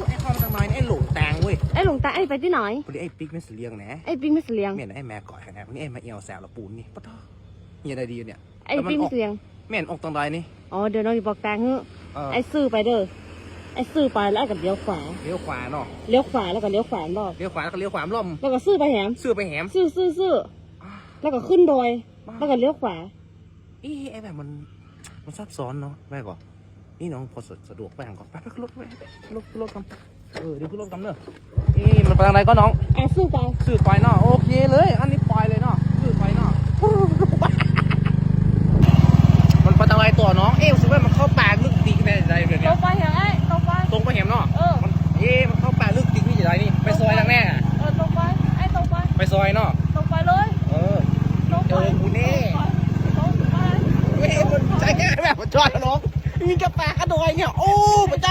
ไอ้ข้าวทำไมไอ้หลงแตงเว้ยไอ้หลงตาไอ้ไปที่ไหนพอดีไอ้ปิ๊กไม่เสียงนะไอ้ปิ๊กไม่เสียงเมียนไอ้แม่ก่อยนะวันนี้ไอ้มาเอวแสบละปูนนี่ปะท้อเฮียได้ดีเนี่ยไอ้ปิ๊กไม่เสียงเมียนออกตรงใดนี่อ๋อเดี๋ยวน้องจะบอกแตงเฮ้ไอ้ซื้อไปเด้อไอ้ซื้อไปแล้วก็เลี้ยวขวาเลี้ยวขวาเนาะเลี้ยวขวาแล้วก็เลี้ยวขวารอบเลี้ยวขวาแล้วก็เลี้ยวขวาล้อมแล้วก็ซื้อไปแหมซื้อไปแหมซื้อแล้วก็ขึ้นดอยแล้วก็เลี้ยวขวาไอ้แบบมันซับซ้อนเนาะแม่ก่อนนี่น้องพอสะดวกไปหันก่อนไปขึ้นรถไปขึ้นรถกันเดี๋ยวขึ้นรถกันเนอะมันไปทางไหนก็น้องซื้อไปเนาะโอเคเลยอันนี้ปล่อยเลยเนาะซื้อไปเนาะมันไปทางไหนตัวน้องรู้สึกว่ามันเข้าป่าลึกจริงในใจเลยเนี่ยตรงไปเหรอไอ้ตรงไปเห็นเนาะมันเข้าป่าลึกจริงนี่ใจนี่ไปซอยทางแน่ตรงไปไอ้ตรงไปซอยเนาะตรงไปเลยเจอกูแน่มันใจแค่แบบมันจอดน้องมีกระแปะกระโดดเนี่ยโอ้มันใจ